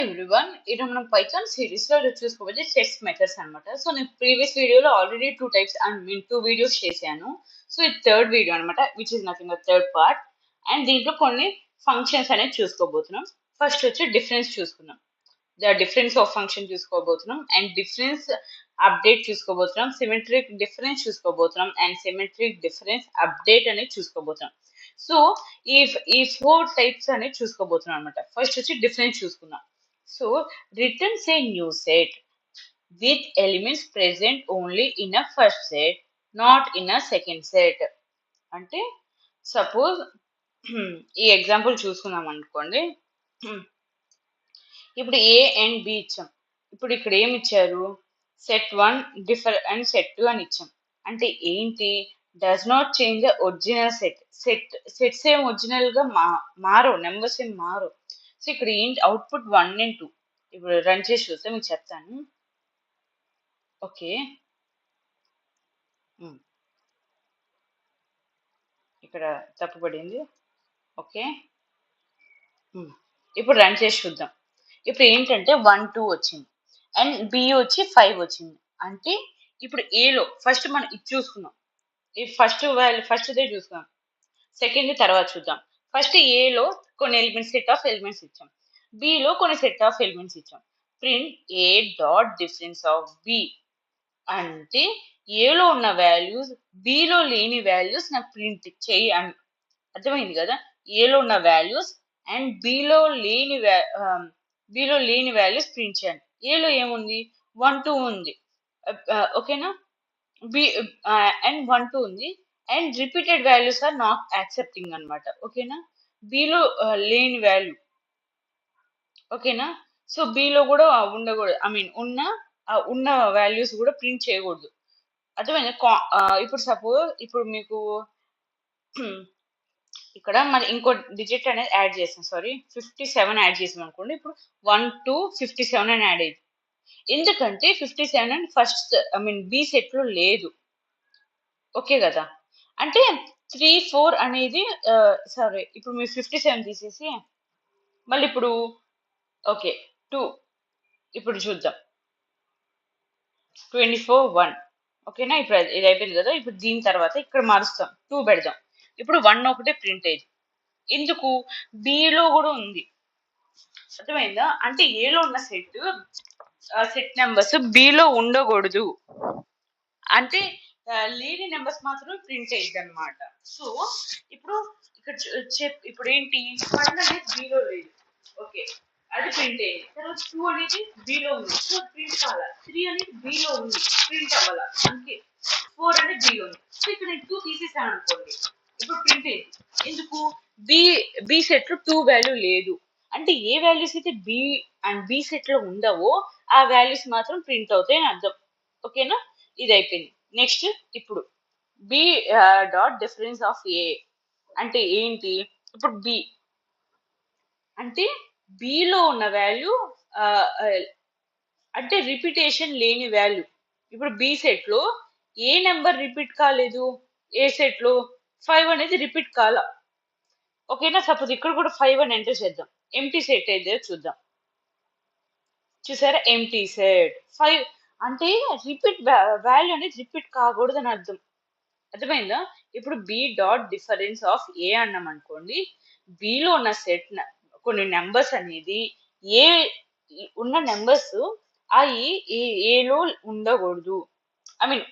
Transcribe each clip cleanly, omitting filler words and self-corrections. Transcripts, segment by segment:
Everyone, ఈరోజు మనం Python series లో చూసుకోబోతే చెస్ మెథడ్స్ అన్నమాట. సో నేను ప్రీవియస్ వీడియోలో ఆల్రెడీ టూ వీడియోస్ చేశాను. సో ఇది థర్డ్ వీడియో అన్నమాట, which is nothing but third part. And దీంట్లో కొన్ని ఫంక్షన్స్ అనేది చూసుకోబోతున్నాం. ఫస్ట్ వచ్చి డిఫరెన్స్ చూసుకుందాం. డిఫరెన్స్ ఆఫ్ ఫంక్షన్ చూసుకోబోతున్నాం, అండ్ డిఫరెన్స్ అప్డేట్ చూసుకోబోతున్నాం, సిమెట్రిక్ డిఫరెన్స్ చూసుకోబోతున్నాం, అండ్ సిమెట్రిక్ డిఫరెన్స్ అప్డేట్ అనేది చూసుకోబోతున్నాం. సో ఈ ఫోర్ టైప్స్ అనేది చూసుకోబోతున్నాం అనమాట. ఫస్ట్ వచ్చి డిఫరెన్స్ చూసుకుందాం. So returns a new set with elements present only in a first set, not in a second set. అంటే సపోజ్ ఈ ఎగ్జాంపుల్ చూసుకుందాం అనుకోండి. ఇప్పుడు ఏ అండ్ బి ఇచ్చాం. ఇప్పుడు ఇక్కడ ఏమి ఇచ్చారు? సెట్ 1 డిఫర్ అండ్ సెట్ 2 అని ఇచ్చాం. అంటే ఏంటి? Does not change the original sets ఏం ఒరిజినల్ గా మారవు, నెంబర్స్ ఏం మారవు. సో ఇక్కడ ఏంటి? Output 1 and 2. ఇప్పుడు రన్ చేసి చూస్తే మీకు చెప్తాను. ఓకే, ఇక్కడ తప్పుపడింది. ఓకే, ఇప్పుడు రన్ చేసి చూద్దాం. ఇప్పుడు ఏంటంటే 1 2 వచ్చింది అండ్ బి వచ్చి 5 వచ్చింది. అంటే ఇప్పుడు ఏలో ఫస్ట్ మనం ఇది చూసుకున్నాం. ఈ ఫస్ట్దే చూసుకున్నాం, సెకండ్ తర్వాత చూద్దాం. ఫస్ట్ ఏలో కొన్ని ఎలిమెంట్స్, సెట్ ఆఫ్ ఎలిమెంట్స్ ఇచ్చాం, బిలో కొన్ని సెట్ ఆఫ్ ఎలిమెంట్స్ ఇచ్చాం. Print A dot difference of B అంటే ఏలో ఉన్న వాల్యూస్ బిలో లేని వాల్యూస్ నాకు ప్రింట్ చేయి అని అర్థమైంది కదా. ఏలో ఉన్న వాల్యూస్ అండ్ బిలో లేని వాల్యూస్ ప్రింట్ చేయండి. ఏలో ఏముంది? 1 2 ఉంది. ఓకేనా? బి అండ్ 1 2 ఉంది and repeated values are not accepting అనమాట. ఓకేనా? బిలో లేని వాల్యూ. ఓకేనా? సో బిలో కూడా ఉండకూడదు, ఐ మీన్ ఉన్న వాల్యూస్ కూడా ప్రింట్ చేయకూడదు. అర్థమైంది? ఇప్పుడు సపోజ్ ఇప్పుడు మీకు ఇక్కడ మరి ఇంకో డిజిట్ అనేది యాడ్ చేసాం. సారీ, 57 యాడ్ చేసాం అనుకోండి. ఇప్పుడు 1 2 57 అని యాడ్ అయింది. ఎందుకంటే 57 అని ఫస్ట్ బి సెట్ లో లేదు. ఓకే కదా? అంటే 3 4 అనేది సారీ, ఇప్పుడు మీరు 57 తీసేసి మళ్ళీ ఇప్పుడు ఓకే 2 ఇప్పుడు చూద్దాం. 24 1. ఓకేనా? ఇప్పుడు ఇది అయిపోయింది కదా. ఇప్పుడు దీని తర్వాత ఇక్కడ మారుస్తాం, 2 పెడదాం. ఇప్పుడు 1 ఒకటే ప్రింట్ అయ్యింది. ఎందుకు? బిలో కూడా ఉంది. అర్థమైందా? అంటే ఏలో ఉన్న సెట్ నెంబర్స్ బిలో ఉండకూడదు. అంటే లేని నెంబర్స్ మాత్రం ప్రింట్ అయ్యింది అనమాట. సో ఇప్పుడు ఇక్కడ ఇప్పుడు ఏంటి? 1 అనేది బిలో లేదు. ఓకే, అది ప్రింట్ అయ్యింది. తర్వాత 2 అనేది బిలో ఉంది, సో ప్రింట్ కావాలా. 3 అనేది బిలో ఉంది, ప్రింట్ అవ్వాలా. అందుకే 4 అనేది బిలో ఉంది. సో ఇక్కడ నేను 2 తీసేసాను అనుకోండి, ఇప్పుడు ప్రింట్ అయ్యింది. ఎందుకు? బి సెట్ లో 2 వాల్యూ లేదు. అంటే ఏ వాల్యూస్ అయితే బి అండ్ బి సెట్ లో ఉండవో ఆ వాల్యూస్ మాత్రం ప్రింట్ అవుతాయి అని అర్థం. ఓకేనా? ఇది అయిపోయింది. నెక్స్ట్ ఇప్పుడు బి డాట్ డిఫరెన్స్ ఆఫ్ ఏ అంటే ఏంటి? ఇప్పుడు బి అంటే బిలో ఉన్న వాల్యూ అంటే రిపీటేషన్ లేని వాల్యూ. ఇప్పుడు బి సెట్ లో ఏ నెంబర్ రిపీట్ కాలేదు? ఏ సెట్ లో 5 అనేది రిపీట్ కాల. ఓకేనా? సపోజ్ ఇక్కడ కూడా 5 అని ఎంటర్ చేద్దాం. ఎంటీ సెట్ అయితే చూద్దాం. చూసారా? ఎంటీ సెట్ 5 అంటే రిపీట్ వాల్యూ అనేది రిపీట్ కాకూడదు అని అర్థం. అర్థమైందా? ఇప్పుడు బి డాట్ డిఫరెన్స్ ఆఫ్ ఏ అన్నాం అనుకోండి. బిలో ఉన్న సెట్ కొన్ని నెంబర్స్ అనేది ఏ ఉన్న నెంబర్స్ అవి ఏలో ఉండకూడదు. ఐ మీన్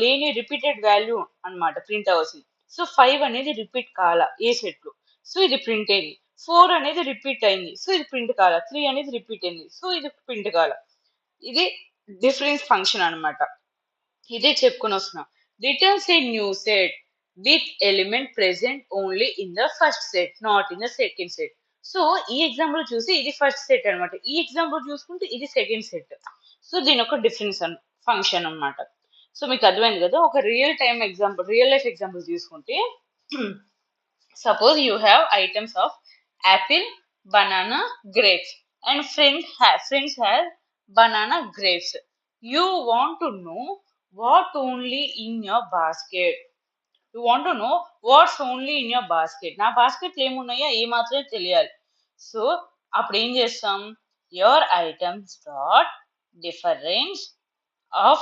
లేని రిపీటెడ్ వాల్యూ అన్నమాట ప్రింట్ అవ్వాల్సింది. సో 5 అనేది రిపీట్ కాల ఏ సెట్ లో, సో ఇది ప్రింట్ అయింది. 4 అనేది రిపీట్ అయింది, సో ఇది ప్రింట్ కాల. 3 అనేది రిపీట్ అయింది, సో ఇది ప్రింట్ కాల. ఇది డిఫరెన్స్ ఫంక్షన్ అన్నమాట. ఇదే చెప్పుకొని వస్తున్నాం. Returns a new set with element present only in the first set, not in the second set. So ఈ ఎగ్జాంపుల్ చూసి ఇది ఫస్ట్ సెట్ అనమాట, ఈ ఎగ్జాంపుల్ చూసుకుంటే ఇది సెకండ్ సెట్. సో దీని ఒక డిఫరెన్స్ ఫంక్షన్ అన్నమాట. సో మీకు అర్థమైంది కదా. ఒక రియల్ లైఫ్ ఎగ్జాంపుల్ తీసుకుంటే, suppose you have items of Apple, banana, grapes and friends have banana grapes. You want to know what only in your basket. You want to know what's only in your basket. నా basket ఏమున్నాయో ఏ మాత్రమే తెలియాలి. So అప్పుడు ఏం చేస్తాం? your items dot difference of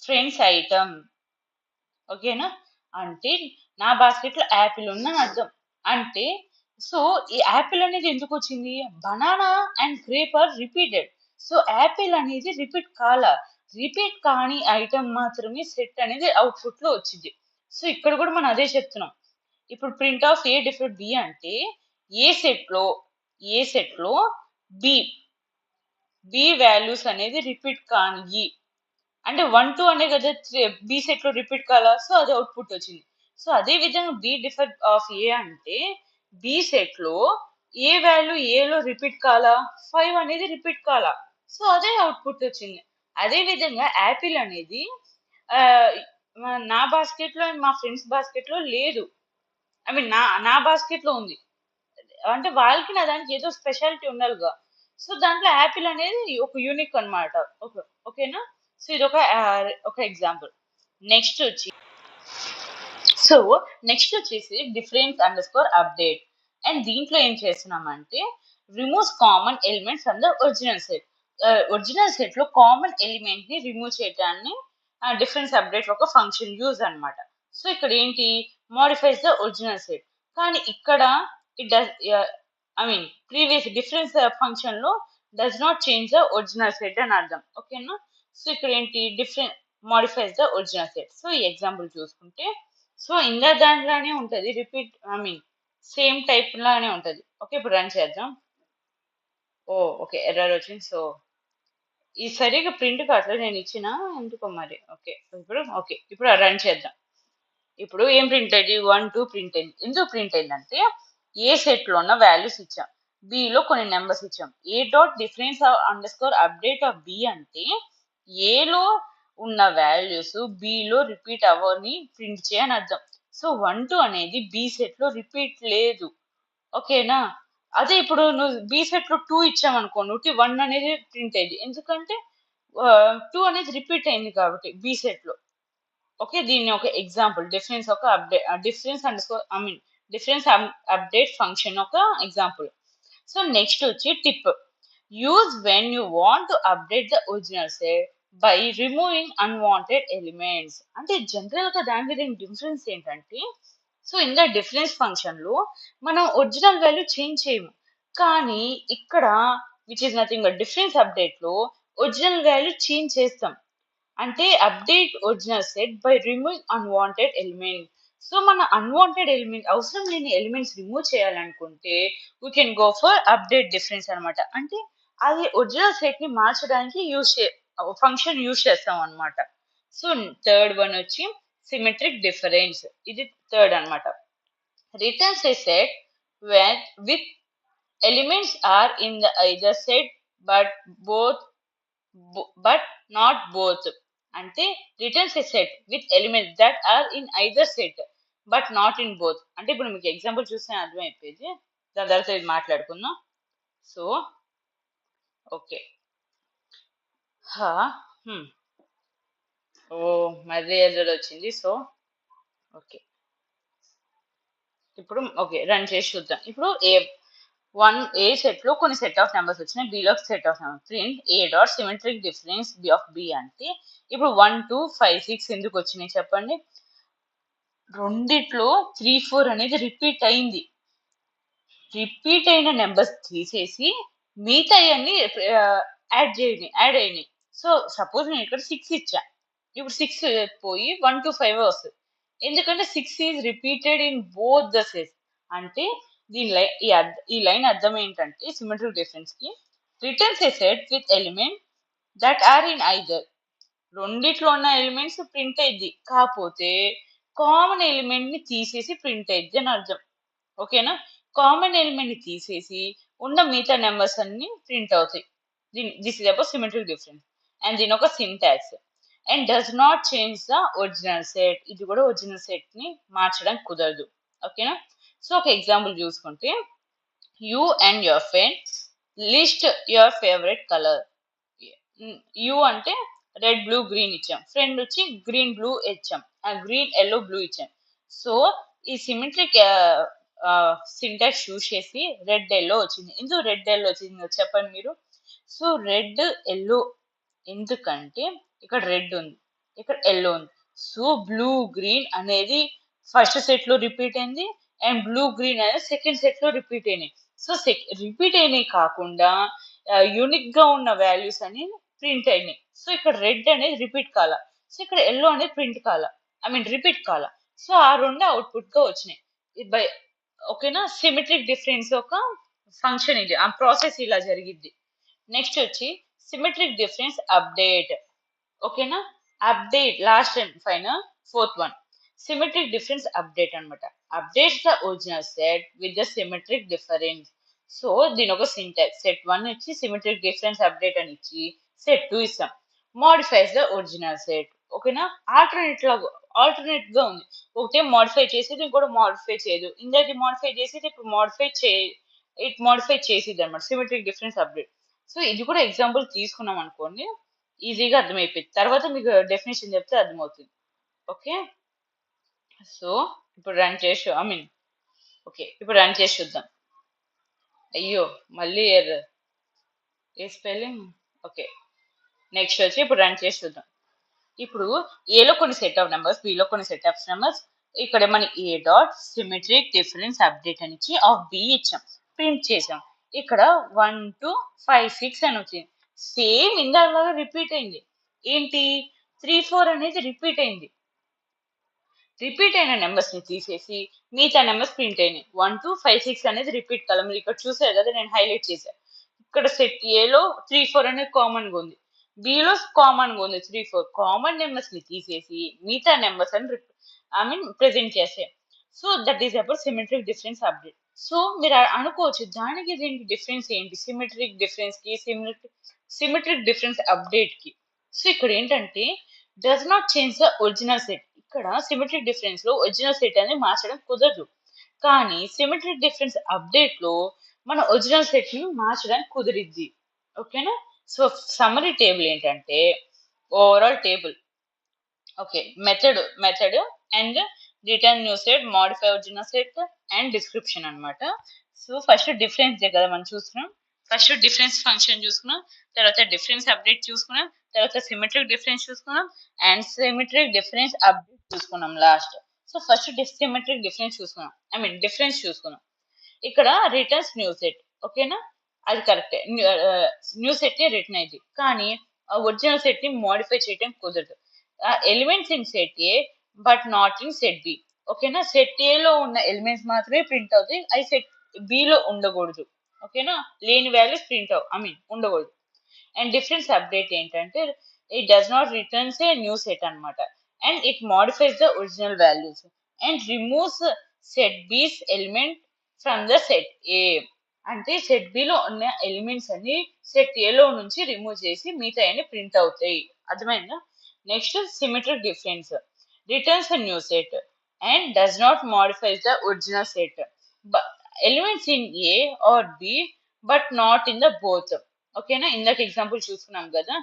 friends item. ఓకేనా? అంటే నా బాస్కెట్ లో యాపిల్ ఉందని అర్థం. అంటే సో ఈ యాపిల్ అనేది ఎందుకు వచ్చింది? Banana and grape are repeated. So apple అనేది రిపీట్ కాల. రిపీట్ కాని ఐటమ్ మాత్రమే సెట్ అనేది అవుట్పుట్ లో వచ్చింది. సో ఇక్కడ కూడా మనం అదే చెప్తున్నాం. ఇప్పుడు print of A different B అంటే ఏ సెట్ లో బి బి వాల్యూస్ అనేది రిపీట్ కాని అంటే 1 2 అనే కదా బి సెట్ లో రిపీట్ కాలా, సో అది అవుట్పుట్ వచ్చింది. సో అదే విధంగా బి డిఫర్ ఆఫ్ ఏ అంటే బి సెట్ లో ఏ వాల్యూ ఏలో రిపీట్ కాలా, 5 అనేది రిపీట్ కాలా, సో అదే అవుట్పుట్ వచ్చింది. అదే విధంగా యాపిల్ అనేది ఆ, నా బాస్కెట్ లో మా ఫ్రెండ్స్ బాస్కెట్ లో లేదు. ఐ మీన్ నా బాస్కెట్ లో ఉంది. అంటే వాళ్ళకి నా దానికి ఏదో స్పెషాలిటీ ఉండాలిగా. సో దాంట్లో యాపిల్ అనేది ఒక యూనిక్ అన్నమాట. ఓకే, ఓకేనా? సో ఇది ఒక ఎగ్జాంపుల్. నెక్స్ట్ వచ్చి సో నెక్స్ట్ వచ్చేసి difference underscore update. And దీంట్లో ఏం చేస్తున్నామంటే removes common elements from the original set. Original set లో కామన్ ఎలిమెంట్ ని రిమూవ్ చేయడాన్ని డిఫరెన్స్ అప్డేట్ ఒక ఫంక్షన్ యూజ్ అన్నమాట. సో ఇక్కడ ఏంటి మోడిఫైస్ ద ఒరిజినల్ సెట్. కానీ ఇక్కడ it does I mean previous difference function లో does not change the original set అని అర్థం. ఓకేనా? సో ఇక్కడ ఏంటి different modifies the original set. So ఈ ఎగ్జాంపుల్ చూసుకుంటే సో ఇందా దాంట్లోనే ఉంటది repeat I mean same type లానే ఉంటది. ఓకే, ఇప్పుడు రన్ చేద్దాం. ఓ ఓకే, ఎర్రర్ వచ్చింది. సో ఈ సరిగా ప్రింట్ కావట్లేదు నేను ఇచ్చిన ఎందుకో మరి. ఇప్పుడు రన్ చేద్దాం. ఇప్పుడు ఏం ప్రింట్ అయింది? 1 2 ప్రింట్ అయింది. ఎందుకు ప్రింట్ అయిందంటే ఏ సెట్ లో ఉన్న వాల్యూస్ ఇచ్చాం, బి లో కొన్ని నెంబర్స్ ఇచ్చాం. A dot difference underscore update of B అంటే ఏలో ఉన్న వాల్యూస్ బి లో రిపీట్ అవ్వని ప్రింట్ చేయని అర్థం. సో 1 2 అనేది బి సెట్ లో రిపీట్ లేదు. ఓకేనా? అదే ఇప్పుడు నువ్వు బి సెట్ లో 2 ఇచ్చామనుకో, నువ్వు 1 అనేది ప్రింట్ అయింది. ఎందుకంటే 2 అనేది రిపీట్ అయింది కాబట్టి బి సెట్ లో. ఓకే, దీన్ని ఒక ఎగ్జాంపుల్ డిఫరెన్స్ ఒక update difference under score I mean difference update function ఒక ఎగ్జాంపుల్. సో నెక్స్ట్ వచ్చి tip use when you want to update the original set by removing unwanted elements. అంటే general గా దానికి దీని డిఫరెన్స్ ఏంటంటే so in the difference function లో మనం original value change చేయము. కానీ ఇక్కడ which is nothing but difference update లో ఒరిజినల్ వాల్యూ చేంజ్ చేస్తాం. అంటే update original set by removing unwanted element. So మన అన్వాంటెడ్ ఎలిమెంట్ అవసరం లేని ఎలిమెంట్స్ రిమూవ్ చేయాలనుకుంటే we can go for update difference అనమాట. అంటే అది ఒరిజినల్ సెట్ ని మార్చడానికి ఫంక్షన్ యూజ్ చేస్తాం అనమాట. సో థర్డ్ వన్ వచ్చి సిమెట్రిక్ డిఫరెన్స్. ఇది థర్డ్ అనమాట. Returns a set with elements are in the either set but both but not both. అంటే returns a set with elements that are in either set but not in both. అంటే ఇప్పుడు మీకు example చూస్తే అర్థమైపోయింది. దాని తర్వాత ఇది మాట్లాడుకుందాం. సో ఓకే హా ఓ మళ్ళీ ఎర్రర్ వచ్చింది. సో ఓకే ఇప్పుడు ఓకే రన్ చేసి చూద్దాం. ఇప్పుడు ఏ సెట్ లో కొన్ని సెట్ ఆఫ్ నెంబర్స్ వచ్చినాయి, బి లో set of number. Print A dot symmetric difference B of B అంటే ఇప్పుడు 1 2 5 6 ఎందుకు వచ్చినాయి చెప్పండి? రెండిట్లో 3 4 అనేది రిపీట్ అయింది. రిపీట్ అయిన నెంబర్స్ తీసేసి మిగతా అన్ని యాడ్ అయినాయి. సో సపోజ్ నేను ఇక్కడ 6 ఇచ్చా, ఇప్పుడు 6 పోయి 1 2 5 వస్తుంది. ఎందుకంటే 6 is repeated in both the sets. అంటే ఈ లైన్ అర్థం ఏంటంటే సిమెట్రిక్ డిఫరెన్స్ కి returns a set with element that are in either. రెండిట్లో ఉన్న ఎలిమెంట్స్ ప్రింట్ అయింది, కాకపోతే కామన్ ఎలిమెంట్ ని తీసేసి ప్రింట్ అయింది అని అర్థం. ఓకేనా? కామన్ ఎలిమెంట్ ని తీసేసి ఉన్న మిగతా నెంబర్స్ అన్ని ప్రింట్ అవుతాయి. This is about symmetric difference. And దీని ఒక syntax and does not change the original set. ఇది కూడా ఒరిజినల్ సెట్ ని మార్చడానికి కుదరదు. ఓకేనా? సో ఒక ఎగ్జాంపుల్ చూసుకుంటే you and your friend list your favourite colour. You అంటే రెడ్ బ్లూ గ్రీన్ ఇచ్చాం, ఫ్రెండ్ వచ్చి గ్రీన్ బ్లూ ఇచ్చాం, గ్రీన్ ఎల్లో బ్లూ ఇచ్చాం. సో ఈ సిమెట్రిక్ సింటాక్స్ యూజ్ చేసి రెడ్ ఎల్లో వచ్చింది. ఎందుకు రెడ్ ఎల్లో వచ్చింది చెప్పండి మీరు? సో రెడ్ ఎల్లో ఎందుకంటే ఇక్కడ రెడ్ ఉంది, ఇక్కడ ఎల్లో ఉంది. సో బ్లూ గ్రీన్ అనేది ఫస్ట్ సెట్ లో రిపీట్ అయింది అండ్ బ్లూ గ్రీన్ అనేది సెకండ్ సెట్ లో రిపీట్ అయినాయి. సో రిపీట్ అయినాయి కాకుండా యూనిక్ గా ఉన్న వాల్యూస్ అని ప్రింట్ అయినాయి. సో ఇక్కడ రెడ్ అనేది రిపీట్ కాల, సో ఇక్కడ ఎల్లో అనేది ప్రింట్ కాల, రిపీట్ కాల. సో ఆ రెండు అవుట్పుట్ గా వచ్చినాయి బై. ఓకేనా, సిమెట్రిక్ డిఫరెన్స్ ఒక ఫంక్షన్ ఇది, ఆ ప్రాసెస్ ఇలా జరిగిద్ది. నెక్స్ట్ వచ్చి సిమెట్రిక్ డిఫరెన్స్ అప్డేట్. ఓకేనా, update last and final fourth one, symmetric difference update అనమాట. Updates the original set with the symmetric difference. So దీని ఒక సింటాక్స్, సెట్ 1 ఇచ్చి సిమెట్రిక్ డిఫరెన్స్ అప్డేట్ అని ఇచ్చి సెట్ 2 ఇస్తాం, మోడిఫైస్ ద ఒరిజినల్ సెట్. ఓకేనా, alternate గా ఉంది, ఒకటే మోడిఫై చేసేది ఇంకోటి మోడిఫై చేయదు, ఇందాక మోడిఫై చేసేది ఇప్పుడు మోడిఫై చేసేది అనమాట, సిమెట్రిక్ డిఫరెన్స్ అప్డేట్. సో ఇది కూడా ఎగ్జాంపుల్ తీసుకున్నాం అనుకోండి, ఈజీగా అర్థమైపోయింది, తర్వాత మీకు డెఫినేషన్ చెప్తే అర్థమవుతుంది. ఓకే, సో ఇప్పుడు రన్ చేసి ఇప్పుడు రన్ చేసి చూద్దాం. అయ్యో మళ్ళీ ఎర్రర్, ఏ స్పెల్లింగ్. ఓకే, నెక్స్ట్ వచ్చి ఇప్పుడు రన్ చేసి చూద్దాం. ఇప్పుడు ఏలో కొన్ని సెట్ ఆఫ్ నెంబర్స్, బిలో కొన్ని సెట్ ఆఫ్ నెంబర్స్, ఇక్కడ మన ఏ డాట్ సిమెట్రిక్ డిఫరెన్స్ అప్డేట్ అని ఇచ్చి ఆఫ్ బి ఇచ్చాం, ప్రింట్ చేసాం. ఇక్కడ 1 2 5 6 అని వచ్చింది, సేమ్ ఇందాకలాగా రిపీట్ అయింది. ఏంటి 3 4 అనేది రిపీట్ అయింది. రిపీట్ అయిన నెంబర్స్ ని తీసేసి మిగతా నెంబర్స్ ప్రింట్ అయినాయి. 1 2 5 6 అనేది రిపీట్ కాలం, మీరు ఇక్కడ చూసారు కదా, నేను హైలైట్ చేశాను. ఇక్కడ సెట్ ఏలో 3 4 అనేది కామన్ గా ఉంది, బిలో కామన్ గా ఉంది 3 4. కామన్ నెంబర్స్ ని తీసేసి మిగతా నెంబర్స్ అని ప్రెజెంట్ చేసాయి. So that is about symmetric difference update. So మీరు అనుకోవచ్చు దానికి దీనికి డిఫరెన్స్ ఏంటి, సిమెట్రిక్ డిఫరెన్స్ కి సిమెట్రిక్ డిఫరెన్స్ అప్డేట్ కి. సో ఇక్కడ ఏంటంటే does not change the original set. ఇక్కడ సిమెట్రిక్ డిఫరెన్స్ లో ఒరిజినల్ సెట్ అనేది మార్చడం కుదరదు, కానీ సిమెట్రిక్ డిఫరెన్స్ అప్డేట్ లో మన ఒరిజినల్ సెట్ ని మార్చడానికి కుదిరిద్ది. ఓకేనా, సో సమ్మరీ టేబుల్ ఏంటంటే overall table. Okay, method and return new set, modify original set and description అన్నమాట. సో ఫస్ట్ డిఫరెన్స్ కదా మనం చూస్తున్నాం, ఫస్ట్ డిఫరెన్స్ ఫంక్షన్ చూసుకున్నాం, తర్వాత డిఫరెన్స్ అప్డేట్ చూసుకున్నాం, తర్వాత సిమెట్రిక్ డిఫరెన్స్ చూసుకున్నాం అండ్ సిమెట్రిక్ డిఫరెన్స్ అప్డేట్ చూసుకున్నాం last. So first symmetric difference చూసుకున్నాం, డిఫరెన్స్ చూసుకున్నాం. ఇక్కడ రిటర్న్స్ న్యూ సెట్. ఓకేనా, అది కరెక్టే, న్యూ సెట్ ని రిటర్న్ అయింది, కానీ ఒరిజినల్ సెట్ ని మోడిఫై చేయడం కుదరదు. Elements in set A but not in set B. ఓకేనా, సెట్ ఏలో ఉన్న ఎలిమెంట్స్ మాత్రమే ప్రింట్ అవుతాయి, అవి సెట్ బిలో ఉండకూడదు. ఓకేనా, లేని వాల్యూస్ ప్రింట్ ఉండకూడదు. అండ్ డిఫరెన్స్ అప్డేట్ ఏంటంటే it does not returns a new set అనమాట, and it modifies the original values and removes set B's element from the set A. అంటే సెట్ బిలో ఉన్న ఎలిమెంట్స్ అన్ని సెట్ ఏలో నుంచి రిమూవ్ చేసి మిగతా అన్ని ప్రింట్ అవుతాయి. అర్థమైందా? Next symmetric difference returns a new set and does not modify the original set. Elements in A or B but not in the both. ఓకేనా, ఇందాక ఎగ్జాంపుల్ చూసుకున్నాం కదా,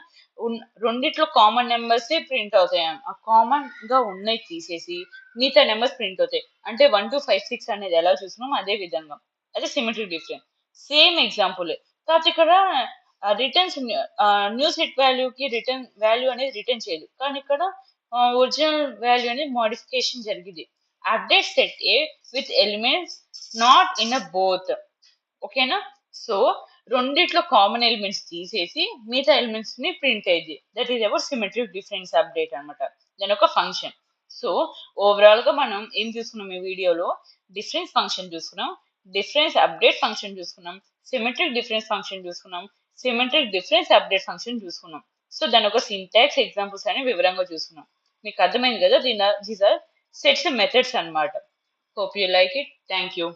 రెండిట్లో కామన్ నెంబర్స్ ప్రింట్ అవుతాయి, కామన్ గా ఉన్నాయి తీసేసి మిగతా నెంబర్స్ ప్రింట్ అవుతాయి. అంటే 1 2 5 6 అనేది ఎలా చూస్తున్నాం అదే విధంగా, అదే సిమెట్రిక్ డిఫరెన్స్. సేమ్ ఎగ్జాంపుల్, కాకపోతే ఇక్కడ రిటర్న్స్ న్యూ సెట్ వాల్యూకి రిటర్న్ వాల్యూ అనేది రిటర్న్ చేయదు, కానీ ఇక్కడ ఒరిజినల్ వాల్యూ అనేది మోడిఫికేషన్ జరిగింది. Update set A with elements not in a both. ఓకేనా, సో రెండిట్లో కామన్ ఎలిమెంట్స్ తీసేసి మిగతా ఎలిమెంట్స్ ని ప్రింట్ అయ్యింది. That is about symmetric difference update అనమాట, దాని ఒక ఫంక్షన్. సో ఓవరాల్ గా మనం ఏం చూసుకున్నాం ఈ వీడియోలో, డిఫరెన్స్ ఫంక్షన్ చూసుకున్నాం, డిఫరెన్స్ అప్డేట్ ఫంక్షన్ చూసుకున్నాం, సిమెట్రిక్ డిఫరెన్స్ ఫంక్షన్ చూసుకున్నాం, సిమెట్రిక్ డిఫరెన్స్ అప్డేట్ ఫంక్షన్ చూసుకున్నాం. సో దాని ఒక సింటాక్స్ ఎగ్జాంపుల్స్ అని వివరంగా చూసుకున్నాం. మీకు అర్థమైంది కదా, దీస్ ఆర్ సెట్స్ మెథడ్స్ అన్నమాట. Hope you like it. Thank you.